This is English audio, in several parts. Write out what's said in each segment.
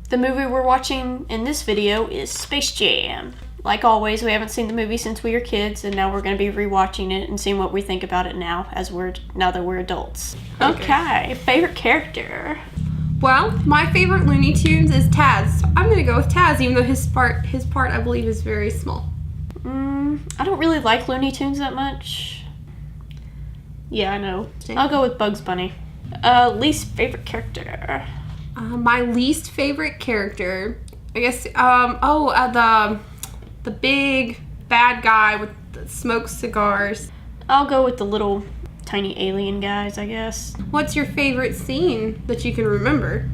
The movie we're watching in this video is Space Jam. Like always, we haven't seen the movie since we were kids, and now we're going to be rewatching it and seeing what we think about it now that we're adults. Okay, favorite character. Well, my favorite Looney Tunes is Taz. I'm going to go with Taz, even though his part I believe is very small. I don't really like Looney Tunes that much. Yeah, I know. I'll go with Bugs Bunny. Least favorite character. My least favorite character, I guess. The big bad guy with the smoked cigars. I'll go with the little tiny alien guys, I guess. What's your favorite scene that you can remember?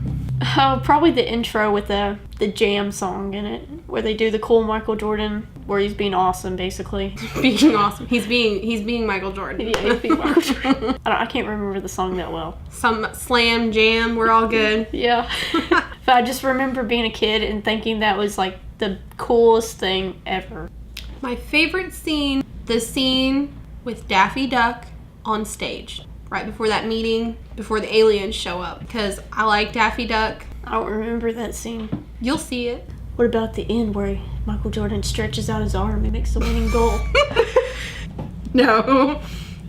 Probably the intro with the Jam song in it, where they do the cool Michael Jordan, where he's being awesome, basically. Being awesome. He's being Michael Jordan. Yeah, he's being Michael Jordan. I can't remember the song that well. Some slam jam, we're all good. Yeah. But I just remember being a kid and thinking that was like the coolest thing ever. My favorite scene, the scene with Daffy Duck on stage. Right before that meeting, before the aliens show up. Because I like Daffy Duck. I don't remember that scene. You'll see it. What about the end where Michael Jordan stretches out his arm and makes the winning goal? No.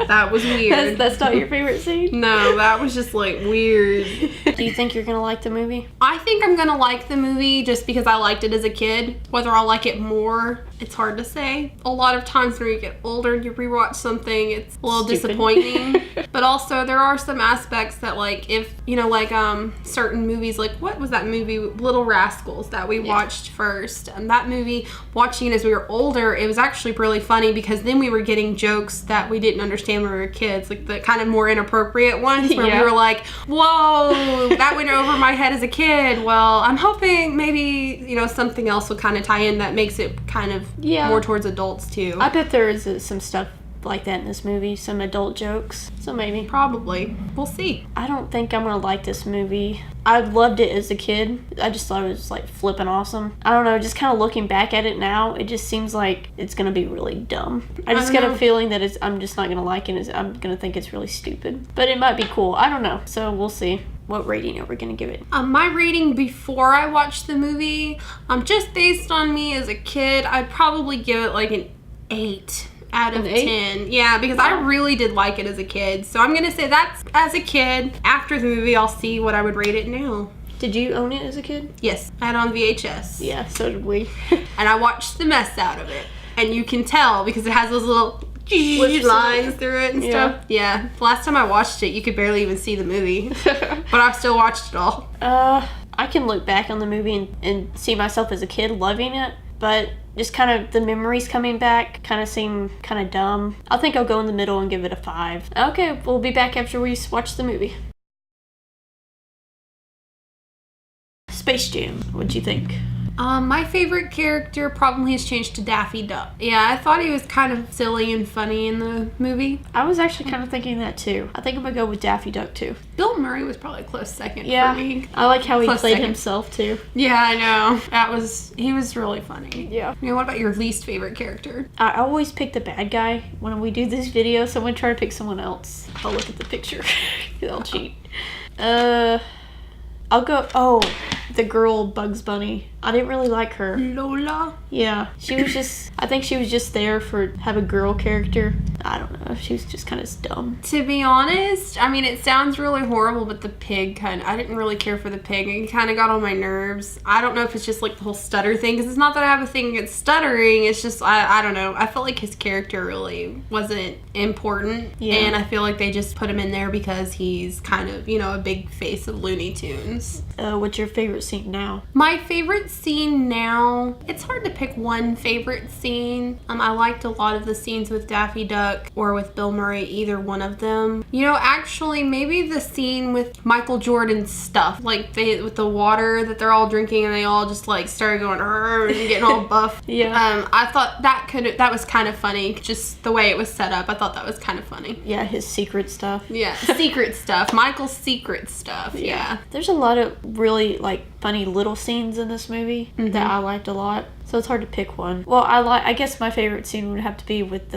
That was weird. That's not your favorite scene? No, that was just like weird. Do you think you're gonna like the movie? I think I'm gonna like the movie just because I liked it as a kid. Whether I'll like it more, it's hard to say. A lot of times when you get older and you rewatch something, it's a little disappointing. But also there are some aspects that like if, certain movies, like what was that movie, Little Rascals, that we watched first. And that movie, watching it as we were older, it was actually really funny because then we were getting jokes that we didn't understand when we were kids, like the kind of more inappropriate ones where we were like, whoa, that went over my head as a kid. Well, I'm hoping maybe, something else will kind of tie in that makes it kind of more towards adults too. I bet there is some stuff like that in this movie, some adult jokes, so maybe. Probably. We'll see. I don't think I'm gonna like this movie. I loved it as a kid. I just thought it was like flipping awesome. I don't know, just kind of looking back at it now, it just seems like it's gonna be really dumb. I just got a feeling that I'm just not gonna like it. I'm gonna think it's really stupid. But it might be cool. I don't know. So we'll see. What rating are we gonna give it? My rating before I watched the movie, just based on me as a kid, I'd probably give it like an 8 out of 10. Yeah, because I really did like it as a kid. So I'm gonna say that's as a kid. After the movie, I'll see what I would rate it now. Did you own it as a kid? Yes, I had it on VHS. Yeah, so did we. And I watched the mess out of it. And you can tell because it has those little lines through it and stuff. Yeah. The last time I watched it, you could barely even see the movie. But I still watched it all. I can look back on the movie and see myself as a kid loving it, but just kind of the memories coming back kind of seem kind of dumb. I think I'll go in the middle and give it a 5. Okay, we'll be back after we watch the movie. Space Jam, what'd you think? My favorite character probably has changed to Daffy Duck. Yeah, I thought he was kind of silly and funny in the movie. I was actually kind of thinking that too. I think I'm gonna go with Daffy Duck too. Bill Murray was probably a close second for me. I like how he played himself too. Yeah, I know. He was really funny. Yeah. What about your least favorite character? I always pick the bad guy when we do this video, so I'm gonna try to pick someone else. I'll look at the picture. I'll cheat. I'll go, the girl Bugs Bunny. I didn't really like her. Lola? Yeah. I think she was just there have a girl character. I don't know. She was just kind of dumb. To be honest, it sounds really horrible, but the pig I didn't really care for the pig. It kind of got on my nerves. I don't know if it's just like the whole stutter thing, because it's not that I have a thing against stuttering. It's just, I don't know. I felt like his character really wasn't important. Yeah. And I feel like they just put him in there because he's kind of, a big face of Looney Tunes. What's your favorite scene now? My favorite scene now, it's hard to pick one favorite scene. I liked a lot of the scenes with Daffy Duck or with Bill Murray, either one of them. Actually, maybe the scene with Michael Jordan's stuff, like with the water that they're all drinking and they all just like started going and getting all buff. Yeah. I thought that was kind of funny, just the way it was set up. I thought that was kind of funny. Yeah, his secret stuff. Yeah, secret stuff. Michael's secret stuff. Yeah. There's a lot of really funny little scenes in this movie that I liked a lot, so it's hard to pick one. Well, I guess my favorite scene would have to be with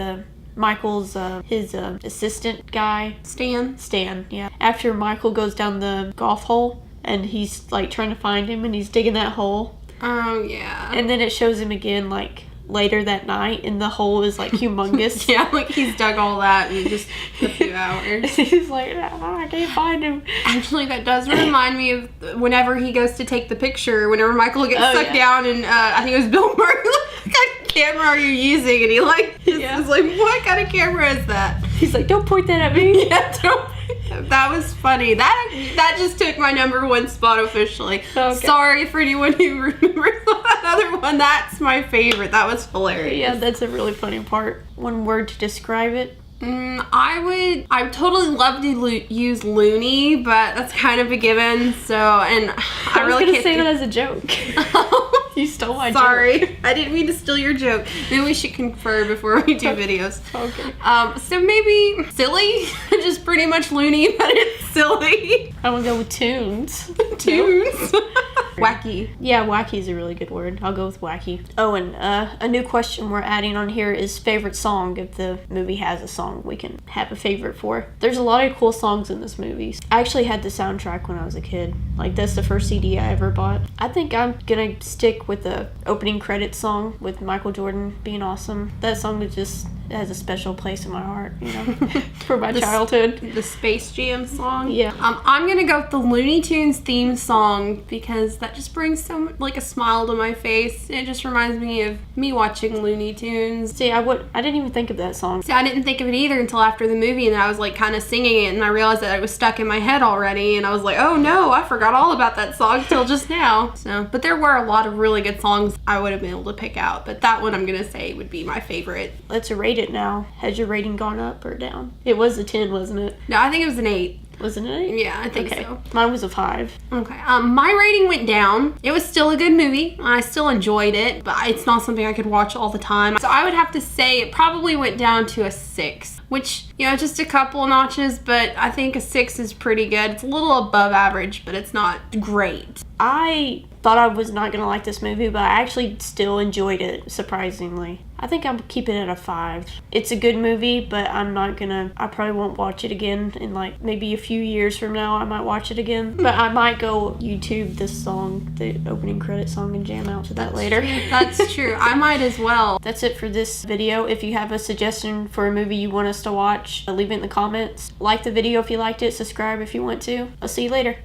Michael's his assistant guy, Stan. Yeah. After Michael goes down the golf hole and he's like trying to find him, and he's digging that hole. Oh yeah. And then it shows him again like later that night, and the hole is like humongous. Yeah, like he's dug all that in just a few hours. He's like, oh, I can't find him. Actually, that does remind me of whenever he goes to take the picture, whenever Michael gets sucked down, and I think it was Bill Murray, what kind of camera are you using? And he like, is like, what kind of camera is that? He's like, don't point that at me. Yeah, don't. That was funny. That just took my number one spot officially. Okay. Sorry for anyone who remembers that other one. That's my favorite. That was hilarious. Yeah, that's a really funny part. One word to describe it. I would totally love to use loony, but that's kind of a given. So, and I really can't say that as a joke. You stole my joke. Sorry, I didn't mean to steal your joke. Maybe we should confer before we do videos. Okay. So maybe silly, just pretty much loony, but it's silly. I'm gonna go with tunes. Tunes. Wacky. Yeah, wacky is a really good word. I'll go with wacky. Oh, and a new question we're adding on here is favorite song. If the movie has a song we can have a favorite for. There's a lot of cool songs in this movie. I actually had the soundtrack when I was a kid. Like, that's the first CD I ever bought. I think I'm gonna stick with the opening credits song with Michael Jordan being awesome. That song is just... it has a special place in my heart, you know, for my childhood. The Space Jam song? Yeah. I'm going to go with the Looney Tunes theme song because that just brings like a smile to my face. It just reminds me of me watching Looney Tunes. See, I didn't even think of that song. See, I didn't think of it either until after the movie, and I was like kind of singing it, and I realized that it was stuck in my head already, and I was like, oh no, I forgot all about that song till just now. So, but there were a lot of really good songs I would have been able to pick out, but that one I'm going to say would be my favorite. Let's rate it now. Has your rating gone up or down? It was a 10, wasn't it? No, I think it was an 8. Wasn't it 8? Yeah, I think so. Mine was a 5. Okay. My rating went down. It was still a good movie. I still enjoyed it, but it's not something I could watch all the time. So I would have to say it probably went down to a 6, which, you know, just a couple notches, but I think a 6 is pretty good. It's a little above average, but it's not great. I thought I was not going to like this movie, but I actually still enjoyed it, surprisingly. I think I'm keeping it at a 5. It's a good movie, but I probably won't watch it again in like maybe a few years from now. I might watch it again, but I might go YouTube this song, the opening credit song, and jam out to that later. That's true. I might as well. That's it for this video. If you have a suggestion for a movie you want us to watch, leave it in the comments. Like the video if you liked it, subscribe if you want to. I'll see you later.